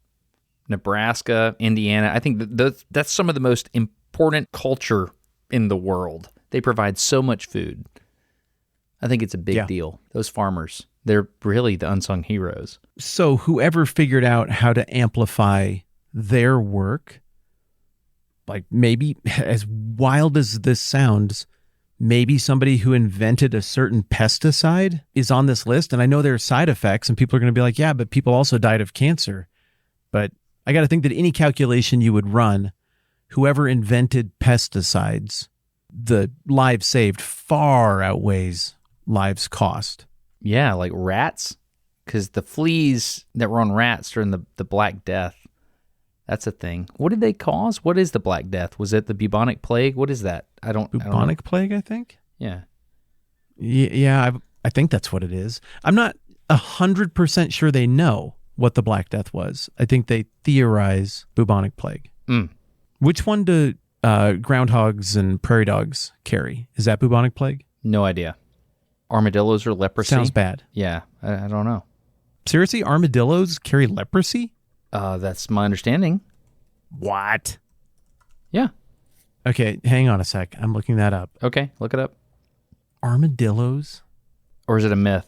Nebraska, Indiana. I think that's some of the most important culture in the world. They provide so much food. I think it's a big deal. Those farmers, they're really the unsung heroes. So whoever figured out how to amplify their work, like maybe as wild as this sounds, maybe somebody who invented a certain pesticide is on this list. And I know there are side effects and people are going to be like, yeah, but people also died of cancer. But I got to think that any calculation you would run, whoever invented pesticides, the lives saved far outweighs lives cost. Yeah, like rats, because the fleas that were on rats during the Black Death, that's a thing. What did they cause? What is the Black Death? Was it the bubonic plague? What is that? Bubonic plague, I think. Yeah. Yeah, I think that's what it is. I'm not 100% sure they know what the Black Death was. I think they theorize bubonic plague. Which one do groundhogs and prairie dogs carry? Is that bubonic plague? No idea. Armadillos or leprosy? Sounds bad. Yeah, I don't know. Seriously, armadillos carry leprosy? That's my understanding. What? Yeah. Okay, hang on a sec. I'm looking that up. Okay, look it up. Armadillos? Or is it a myth?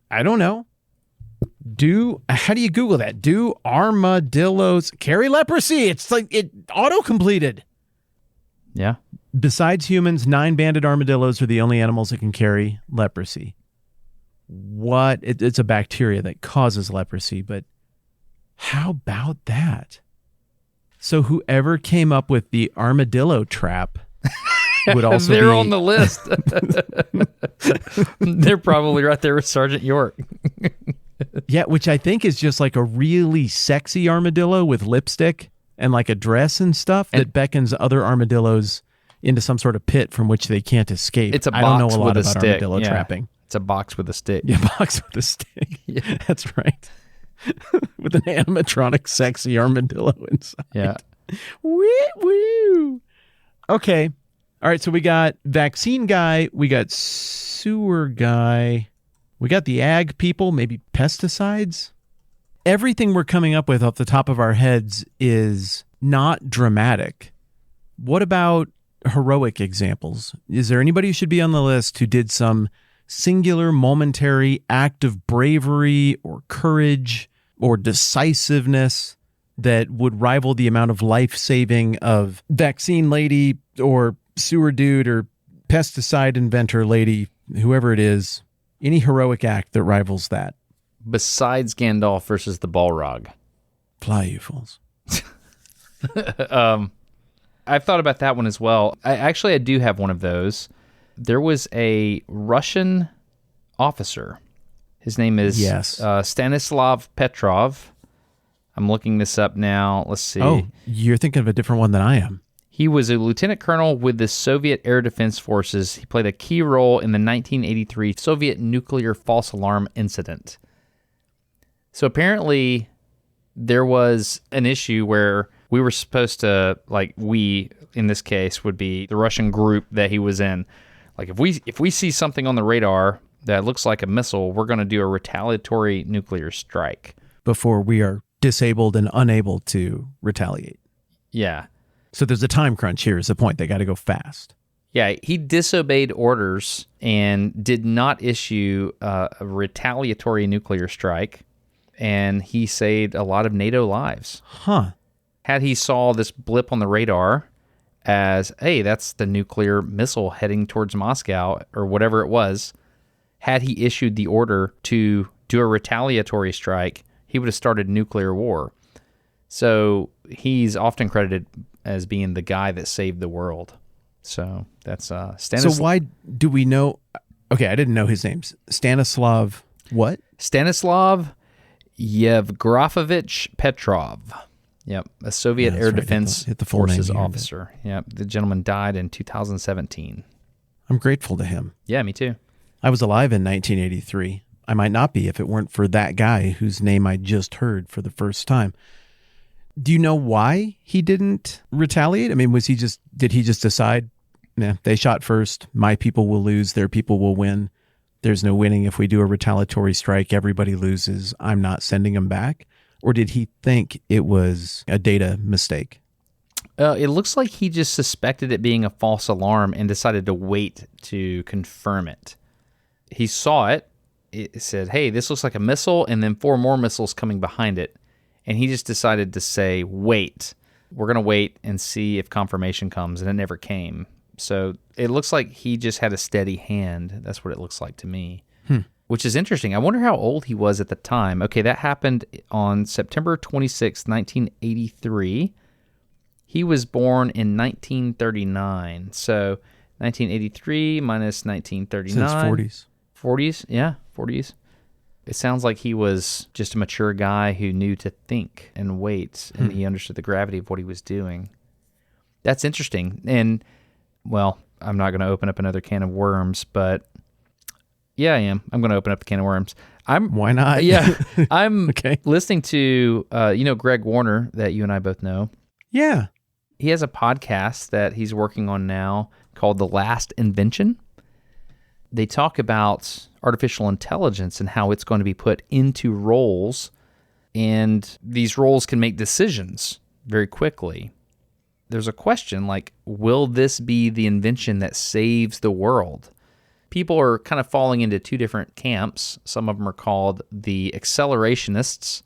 I don't know. How do you Google that? Do armadillos carry leprosy? It's like it auto-completed. Yeah. Besides humans, 9-banded armadillos are the only animals that can carry leprosy. What? It's a bacteria that causes leprosy, but how about that? So whoever came up with the armadillo trap would also They're on the list. They're probably right there with Sergeant York. Yeah, which I think is just like a really sexy armadillo with lipstick and like a dress and stuff that beckons other armadillos into some sort of pit from which they can't escape. It's a I don't know box a lot with a about stick. armadillo Yeah. trapping. It's a box with a stick. Yeah, box with a stick. Yeah. That's right. With an animatronic sexy armadillo inside. Yeah. Woo, woo. Okay. All right, so we got vaccine guy, we got sewer guy, we got the ag people, maybe pesticides. Everything we're coming up with off the top of our heads is not dramatic. What about heroic examples? Is there anybody who should be on the list who did some singular momentary act of bravery or courage or decisiveness that would rival the amount of life-saving of vaccine lady or sewer dude or pesticide inventor lady, whoever it is, any heroic act that rivals that? Besides Gandalf versus the Balrog. Fly, you fools. I've thought about that one as well. I do have one of those. There was a Russian officer. His name is Stanislav Petrov. I'm looking this up now. Let's see. Oh, you're thinking of a different one than I am. He was a lieutenant colonel with the Soviet Air Defense Forces. He played a key role in the 1983 Soviet nuclear false alarm incident. So apparently there was an issue where we were supposed to, like, we, in this case, would be the Russian group that he was in. Like, if we see something on the radar that looks like a missile, we're going to do a retaliatory nuclear strike. Before we are disabled and unable to retaliate. Yeah. So there's a time crunch here is the point. They got to go fast. Yeah, he disobeyed orders and did not issue a retaliatory nuclear strike, and he saved a lot of NATO lives. Huh. Had he saw this blip on the radar as, hey, that's the nuclear missile heading towards Moscow or whatever it was, had he issued the order to do a retaliatory strike, he would have started nuclear war. So he's often credited as being the guy that saved the world. So that's Stanislav. So why do we know? Okay, I didn't know his name's Stanislav. What? Stanislav Yevgrafovich Petrov. Yep, a Soviet Air Defense Hit the full name Forces here, officer. Yep, the gentleman died in 2017. I'm grateful to him. Yeah, me too. I was alive in 1983. I might not be if it weren't for that guy whose name I just heard for the first time. Do you know why he didn't retaliate? I mean, did he just decide, they shot first, my people will lose, their people will win. There's no winning if we do a retaliatory strike, everybody loses, I'm not sending them back? Or did he think it was a data mistake? It looks like he just suspected it being a false alarm and decided to wait to confirm it. He saw it. It said, hey, this looks like a missile, and then 4 more missiles coming behind it. And he just decided to say, wait. We're going to wait and see if confirmation comes, and it never came. So it looks like he just had a steady hand. That's what it looks like to me, which is interesting. I wonder how old he was at the time. Okay, that happened on September 26, 1983. He was born in 1939. So 1983 minus 1939. Since 40s. 40s? Yeah, 40s. It sounds like he was just a mature guy who knew to think and wait, and he understood the gravity of what he was doing. That's interesting. And, well, I'm not going to open up another can of worms, but yeah, I am. I'm going to open up the can of worms. Why not? Yeah. I'm Okay. listening to, Greg Warner, that you and I both know. Yeah. He has a podcast that he's working on now called The Last Invention. They talk about artificial intelligence and how it's going to be put into roles, and these roles can make decisions very quickly. There's a question like, will this be the invention that saves the world? People are kind of falling into 2 different camps. Some of them are called the accelerationists.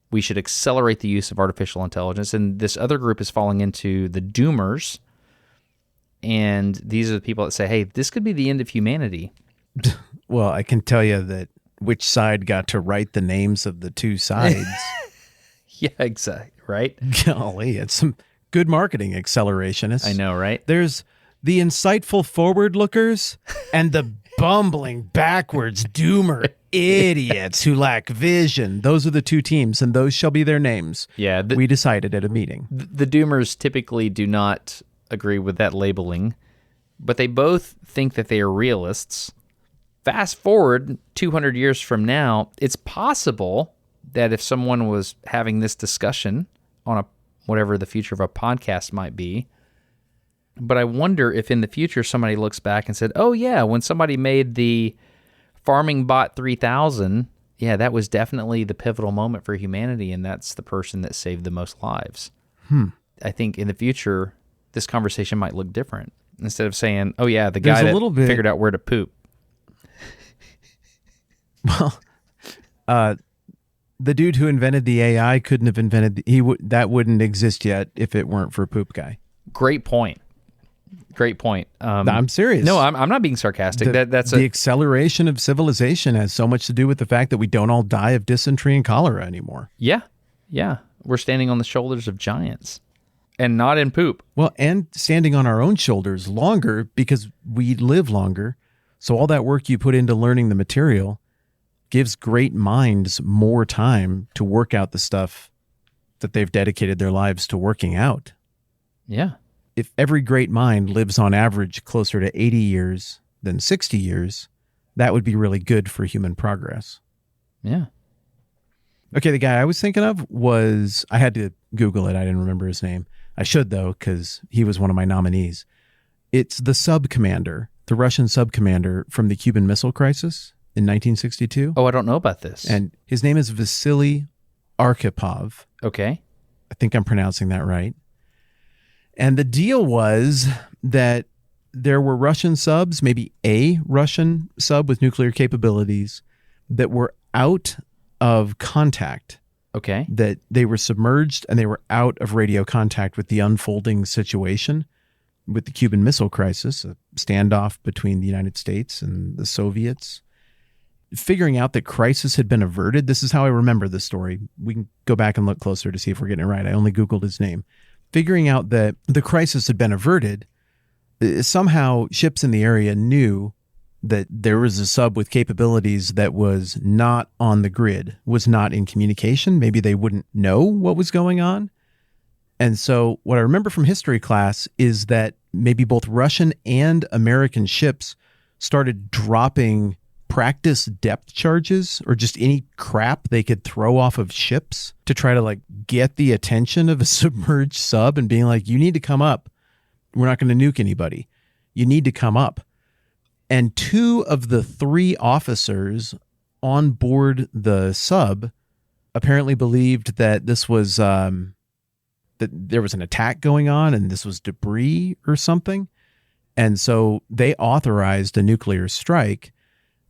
We should accelerate the use of artificial intelligence. And this other group is falling into the doomers. And these are the people that say, hey, this could be the end of humanity. Well, I can tell you that which side got to write the names of the 2 sides. Yeah, exactly. Right? Golly, it's some good marketing, accelerationists. I know, right? There's the insightful forward lookers and the bumbling backwards doomer idiots who lack vision. Those are the 2 teams, and those shall be their names. Yeah. We decided at a meeting. The doomers typically do not agree with that labeling, but they both think that they are realists. Fast forward 200 years from now, it's possible that if someone was having this discussion on whatever the future of a podcast might be, but I wonder if in the future somebody looks back and said, oh yeah, when somebody made the Farming Bot 3000, yeah, that was definitely the pivotal moment for humanity, and that's the person that saved the most lives. I think in the future, this conversation might look different. Instead of saying, oh yeah, the guy that figured out where to poop. Well, the dude who invented the AI couldn't have invented that wouldn't exist yet if it weren't for Poop Guy. Great point. I'm serious. No, I'm not being sarcastic. That's the acceleration of civilization has so much to do with the fact that we don't all die of dysentery and cholera anymore. Yeah. We're standing on the shoulders of giants. And not in poop. Well, and standing on our own shoulders longer because we live longer. So all that work you put into learning the material gives great minds more time to work out the stuff that they've dedicated their lives to working out. Yeah. If every great mind lives on average closer to 80 years than 60 years, that would be really good for human progress. Yeah. Okay, the guy I was thinking of was, I had to Google it. I didn't remember his name. I should, though, because he was one of my nominees. It's the sub-commander, the Russian sub-commander from the Cuban Missile Crisis in 1962. Oh, I don't know about this. And his name is Vasily Arkhipov. Okay. I think I'm pronouncing that right. And the deal was that there were Russian subs, maybe a Russian sub with nuclear capabilities, that were out of contact. Okay. That they were submerged and they were out of radio contact with the unfolding situation with the Cuban Missile Crisis, a standoff between the United States and the Soviets. Figuring out that crisis had been averted. This is how I remember the story. We can go back and look closer to see if we're getting it right. I only Googled his name. Figuring out that the crisis had been averted, somehow ships in the area knew that there was a sub with capabilities that was not on the grid, was not in communication. Maybe they wouldn't know what was going on. And so what I remember from history class is that maybe both Russian and American ships started dropping practice depth charges or just any crap they could throw off of ships to try to like get the attention of a submerged sub and being like, you need to come up. We're not going to nuke anybody. You need to come up. And 2 of the 3 officers on board the sub apparently believed that this was that there was an attack going on and this was debris or something. And so they authorized a nuclear strike,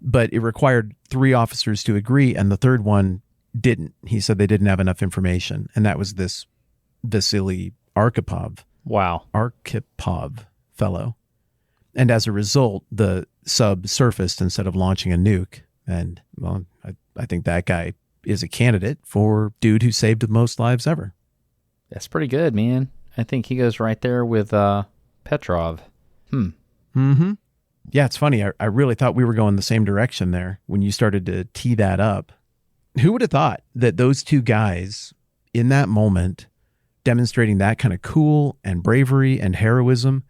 but it required 3 officers to agree, and the third one didn't. He said they didn't have enough information, and that was this Vasily Arkhipov. Wow. Arkhipov fellow. And as a result, the sub surfaced instead of launching a nuke. And, well, I think that guy is a candidate for dude who saved the most lives ever. That's pretty good, man. I think he goes right there with Petrov. Mm-hmm. Yeah, it's funny. I really thought we were going the same direction there when you started to tee that up. Who would have thought that those 2 guys in that moment demonstrating that kind of cool and bravery and heroism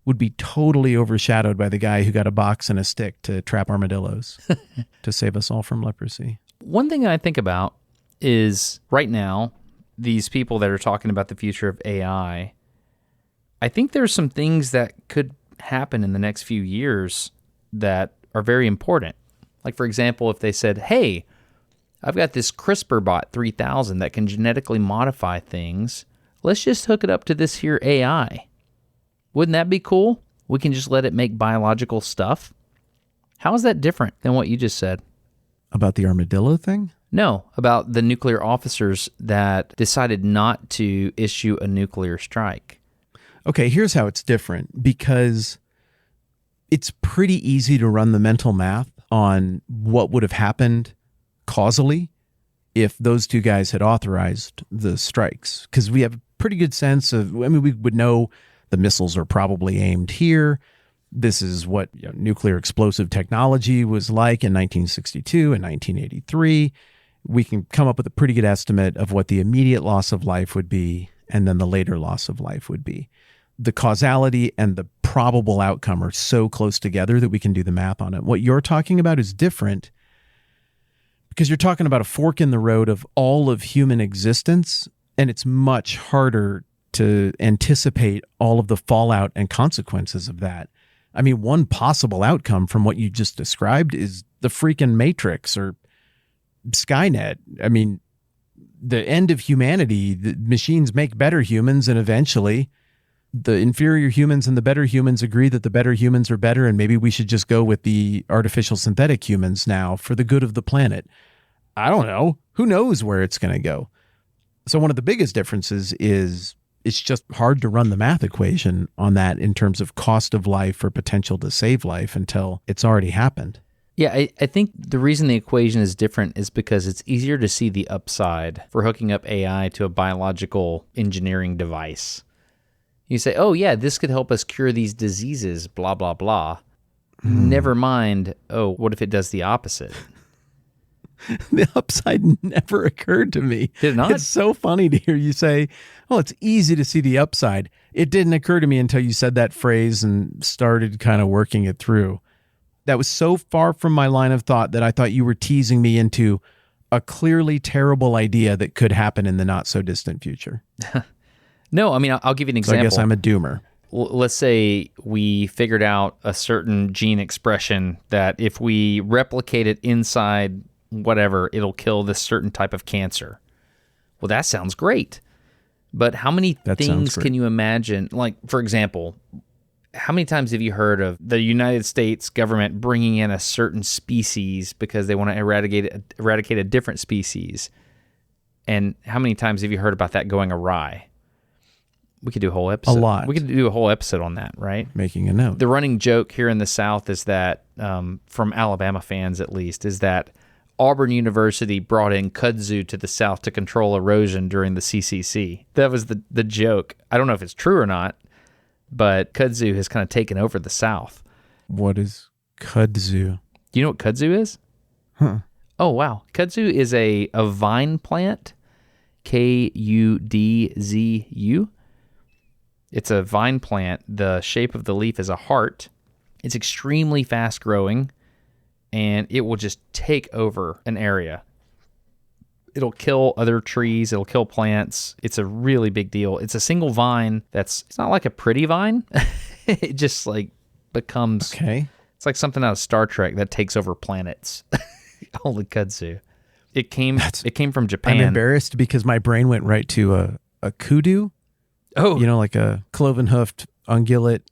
would be totally overshadowed by the guy who got a box and a stick to trap armadillos to save us all from leprosy. One thing I think about is right now, these people that are talking about the future of AI, I think there's some things that could happen in the next few years that are very important. Like, for example, if they said, hey, I've got this CRISPR bot 3000 that can genetically modify things. Let's just hook it up to this here AI. Wouldn't that be cool? We can just let it make biological stuff. How is that different than what you just said? About the armadillo thing? No, about the nuclear officers that decided not to issue a nuclear strike. Okay, here's how it's different, because it's pretty easy to run the mental math on what would have happened causally if those 2 guys had authorized the strikes, because we have a pretty good sense of, I mean, we would know the missiles are probably aimed here. This is what nuclear explosive technology was like in 1962 and 1983. We can come up with a pretty good estimate of what the immediate loss of life would be and then the later loss of life would be. The causality and the probable outcome are so close together that we can do the math on it. What you're talking about is different because you're talking about a fork in the road of all of human existence, and it's much harder to anticipate all of the fallout and consequences of that. I mean, one possible outcome from what you just described is the freaking Matrix or Skynet. I mean, the end of humanity, the machines make better humans, and eventually the inferior humans and the better humans agree that the better humans are better, and maybe we should just go with the artificial synthetic humans now for the good of the planet. I don't know. Who knows where it's going to go? So one of the biggest differences is it's just hard to run the math equation on that in terms of cost of life or potential to save life until it's already happened. Yeah, I think the reason the equation is different is because it's easier to see the upside for hooking up AI to a biological engineering device. You say, oh yeah, this could help us cure these diseases, blah, blah, blah. Never mind, oh, what if it does the opposite? The upside never occurred to me. Did it not? It's so funny to hear you say, oh, it's easy to see the upside. It didn't occur to me until you said that phrase and started kind of working it through. That was so far from my line of thought that I thought you were teasing me into a clearly terrible idea that could happen in the not so distant future. No, I mean, I'll give you an example. So I guess I'm a doomer. Let's say we figured out a certain gene expression that if we replicate it inside whatever, it'll kill this certain type of cancer. Well, that sounds great. But how many things can you imagine? Like, for example, how many times have you heard of the United States government bringing in a certain species because they want to eradicate a different species? And how many times have you heard about that going awry? We could do a whole episode. A lot. We could do a whole episode on that, right? Making a note. The running joke here in the South is that, from Alabama fans at least, is that Auburn University brought in kudzu to the South to control erosion during the CCC. That was the joke. I don't know if it's true or not, but kudzu has kind of taken over the South. What is kudzu? Do you know what kudzu is? Huh. Oh, wow. Kudzu is a vine plant, Kudzu. It's a vine plant. The shape of the leaf is a heart. It's extremely fast growing, and it will just take over an area. It'll kill other trees. It'll kill plants. It's a really big deal. It's a single vine it's not like a pretty vine. It just like becomes... Okay. It's like something out of Star Trek that takes over planets. Holy kudzu. It came from I'm Japan. embarrassed because my brain went right to a kudu, Oh, like a cloven-hoofed ungulate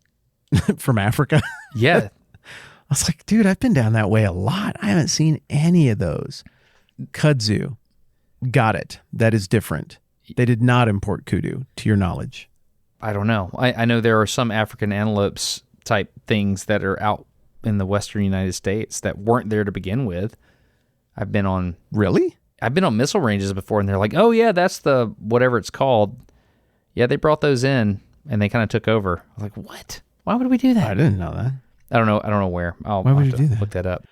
from Africa. yeah. I was like, dude, I've been down that way a lot. I haven't seen any of those. Kudzu. Got it. That is different. They did not import kudu, to your knowledge. I don't know. I know there are some African antelopes type things that are out in the western United States that weren't there to begin with. Really? I've been on missile ranges before, and they're like, "Oh yeah, that's the whatever it's called." Yeah, they brought those in, and they kind of took over. I was like, "What? Why would we do that?" I didn't know that. I don't know where. Why would you do that? Look that up.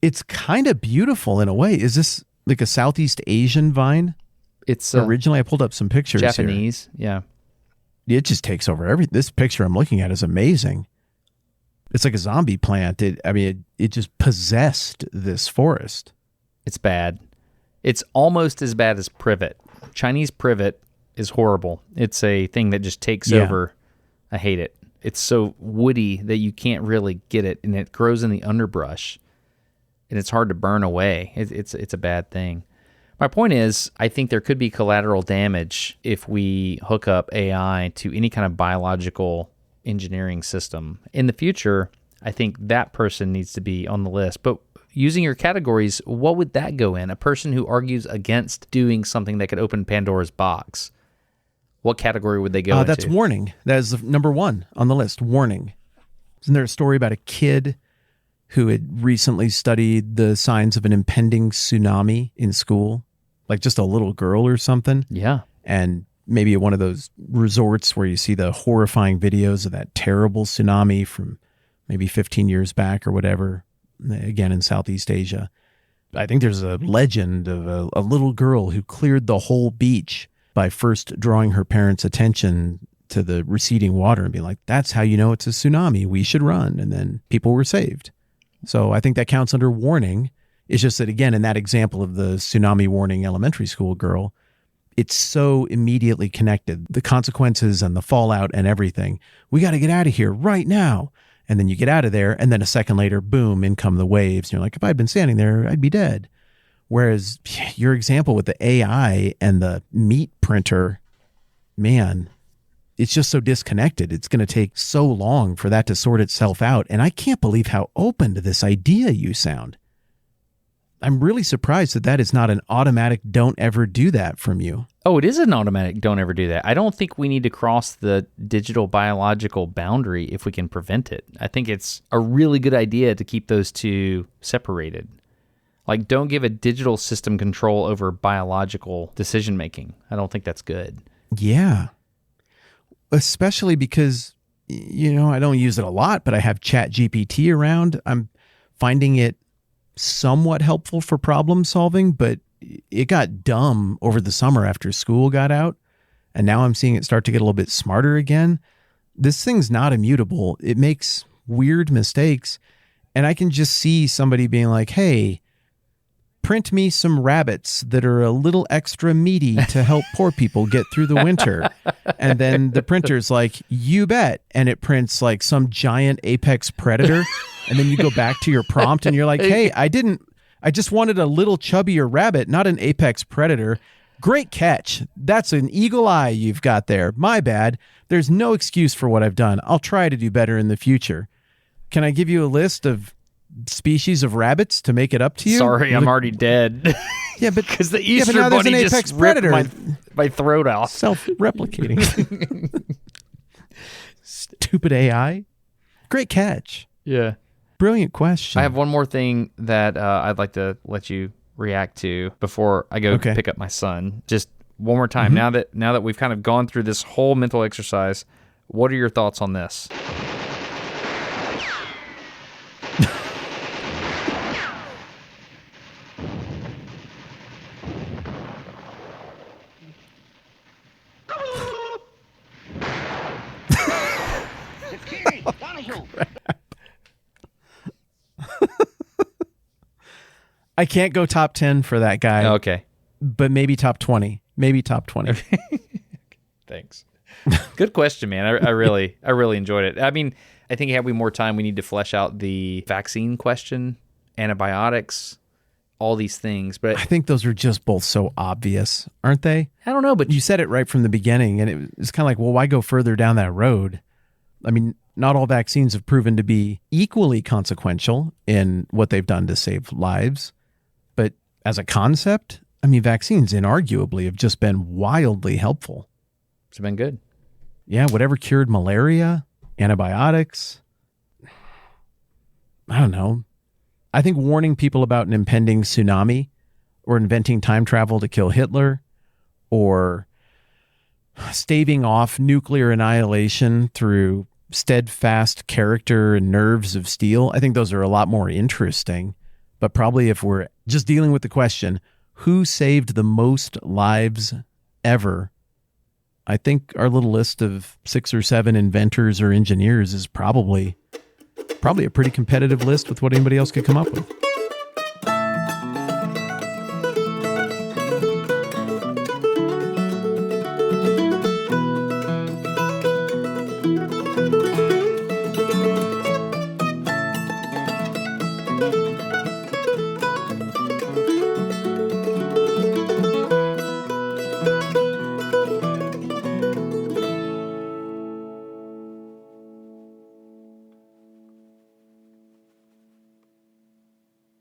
It's kind of beautiful in a way. Is this like a Southeast Asian vine? It's Originally, I pulled up some pictures. Japanese. Yeah. It just takes over everything. This picture I'm looking at is amazing. It's like a zombie plant. It just possessed this forest. It's bad. It's almost as bad as privet. Chinese privet is horrible. It's a thing that just takes over. I hate it. It's so woody that you can't really get it, and it grows in the underbrush, and it's hard to burn away. It's a bad thing. My point is, I think there could be collateral damage if we hook up AI to any kind of biological engineering system. In the future, I think that person needs to be on the list. But using your categories, what would that go in? A person who argues against doing something that could open Pandora's box. What category would they go into? That's warning. That is number one on the list, warning. Isn't there a story about a kid who had recently studied the signs of an impending tsunami in school? Like just a little girl or something? Yeah. And maybe at one of those resorts where you see the horrifying videos of that terrible tsunami from maybe 15 years back or whatever, again in Southeast Asia. I think there's a legend of a little girl who cleared the whole beach by first drawing her parents' attention to the receding water and being like, that's how you know it's a tsunami. We should run. And then people were saved. So I think that counts under warning. It's just that, again, in that example of the tsunami warning elementary school girl, it's so immediately connected. The consequences and the fallout and everything. We got to get out of here right now. And then you get out of there. And then a second later, boom, in come the waves. And you're like, if I'd been standing there, I'd be dead. Whereas your example with the AI and the meat printer, man, it's just so disconnected. It's going to take so long for that to sort itself out. And I can't believe how open to this idea you sound. I'm really surprised that is not an automatic don't ever do that from you. Oh, it is an automatic don't ever do that. I don't think we need to cross the digital biological boundary if we can prevent it. I think it's a really good idea to keep those two separated. Like, don't give a digital system control over biological decision making. I don't think that's good. Yeah. Especially because, I don't use it a lot, but I have ChatGPT around. I'm finding it somewhat helpful for problem solving, but it got dumb over the summer after school got out. And now I'm seeing it start to get a little bit smarter again. This thing's not immutable. It makes weird mistakes. And I can just see somebody being like, hey, print me some rabbits that are a little extra meaty to help poor people get through the winter. And then the printer's like, you bet. And it prints like some giant apex predator. And then you go back to your prompt and you're like, hey, I just wanted a little chubbier rabbit, not an apex predator. Great catch. That's an eagle eye you've got there. My bad. There's no excuse for what I've done. I'll try to do better in the future. Can I give you a list of species of rabbits to make it up to you? Sorry, I'm already dead. Yeah, but because the Easter now there's bunny an apex just predator. ripped my throat off. Self-replicating. Stupid AI. Great catch. Yeah. Brilliant question. I have one more thing that I'd like to let you react to before I go pick up my son. Just one more time. Mm-hmm. Now that we've kind of gone through this whole mental exercise, what are your thoughts on this? I can't go top 10 for that guy. Okay. But maybe top 20. Maybe top 20. Thanks. Good question, man. I really enjoyed it. I mean, I think had we more time, we need to flesh out the vaccine question, antibiotics, all these things. But I think those are just both so obvious, aren't they? I don't know, but You said it right from the beginning, and it's kind of like, well, why go further down that road? I mean, not all vaccines have proven to be equally consequential in what they've done to save lives. But as a concept, I mean, vaccines inarguably have just been wildly helpful. it's been good. Yeah, whatever cured malaria, antibiotics. I don't know. I think warning people about an impending tsunami or inventing time travel to kill Hitler or staving off nuclear annihilation through steadfast character and nerves of steel, I think those are a lot more interesting. But probably if we're just dealing with the question, who saved the most lives ever? I think our little list of 6 or 7 inventors or engineers is probably a pretty competitive list with what anybody else could come up with.